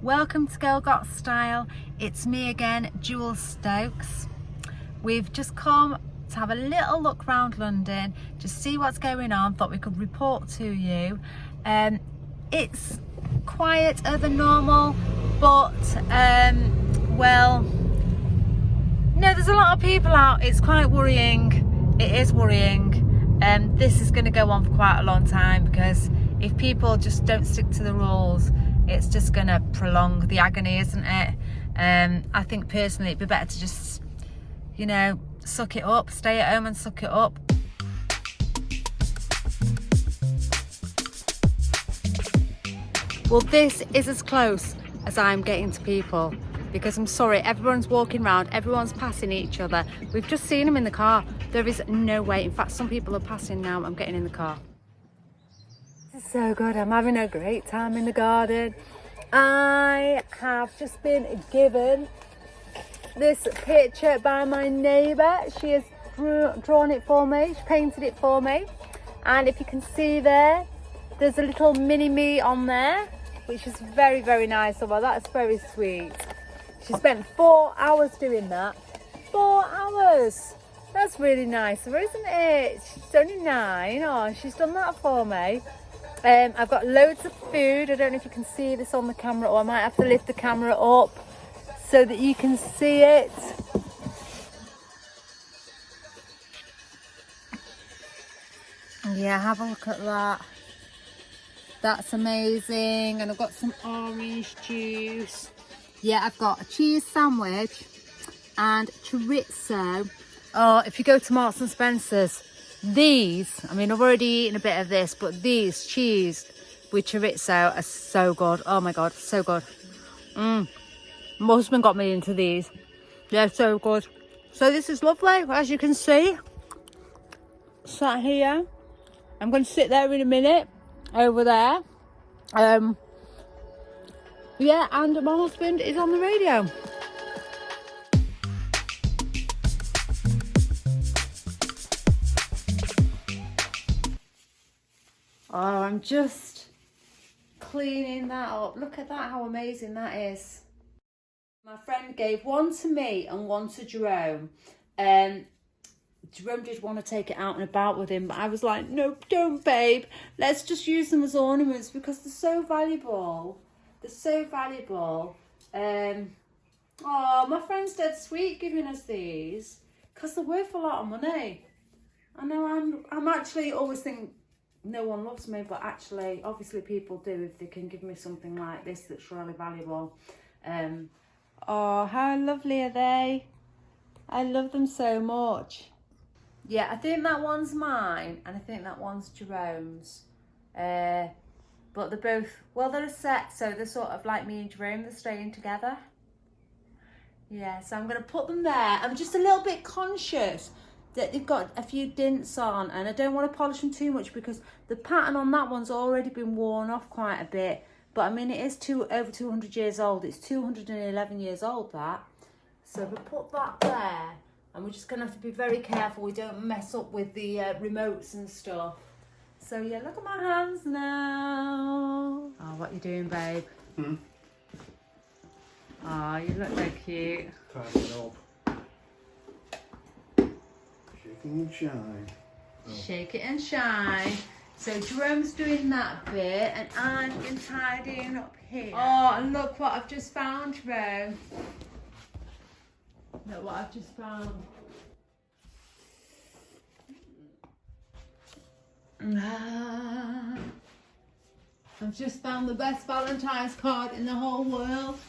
Welcome to Gurlgotstyle. It's me again, Juel Stokes. We've just come to have a little look around London, just see what's going on. Thought we could report to you. It's quieter than normal, but well, no, there's a lot of people out. It's quite worrying. It is worrying. This is going to go on for quite a long time, because if people just don't stick to the rules, it's just going to prolong the agony, isn't it? I think personally it'd be better to just, you know, suck it up, stay at home and suck it up. Well, this is as close as I'm getting to people, because I'm sorry, everyone's walking around, everyone's passing each other. We've just seen them in the car. There is no way. In fact, some people are passing now. I'm getting in the car. This is so good. I'm having a great time in the garden. I have just been given this picture by my neighbour. She has drawn it for me. She painted it for me. And if you can see there, there's a little mini me on there, which is very, very nice. So, well, that's very sweet. She spent 4 hours doing that. 4 hours. That's really nice, isn't it? She's only 9. Oh, she's done that for me. I've got loads of food. I don't know if you can see this on the camera, or I might have to lift the camera up so that you can see it. Yeah, have a look at that. That's amazing. And I've got some orange juice. Yeah, I've got a cheese sandwich and chorizo. Oh, if you go to Marks and Spencer's, these, I mean, I've already eaten a bit of this, but these cheese with chorizo are so good. Oh my God, so good. My husband got me into these. They're so good. So this is lovely, as you can see. Sat here. I'm going to sit there in a minute, over there. Yeah, and my husband is on the radio. Oh, I'm just cleaning that up. Look at that, how amazing that is. My friend gave one to me and one to Jerome. Jerome did want to take it out and about with him, but I was like, no, don't, babe. Let's just use them as ornaments, because they're so valuable. They're so valuable. Oh, my friend's dead sweet giving us these, because they're worth a lot of money. I know I'm actually always thinking, no one loves me, but actually, obviously people do if they can give me something like this that's really valuable. Oh, how lovely are they? I love them so much. Yeah, I think that one's mine, and I think that one's Jerome's. But they're both, well, they're a set, so they're sort of like me and Jerome, they're staying together. Yeah, so I'm going to put them there. I'm just a little bit conscious that they've got a few dints on, and I don't want to polish them too much, because the pattern on that one's already been worn off quite a bit. But I mean, it is over 200 years old. It's 211 years old, that. So we put that there, and we're just going to have to be very careful we don't mess up with the remotes and stuff. So yeah, look at my hands now. Oh, what are you doing, babe? Oh, you look so cute. Tighten it up. Shaking and shine. Oh. Shake it and shine. So Jerome's doing that bit, and I'm tidying up here. Oh, and look what I've just found, Jerome. Look what I've just found. I've just found the best Valentine's card in the whole world.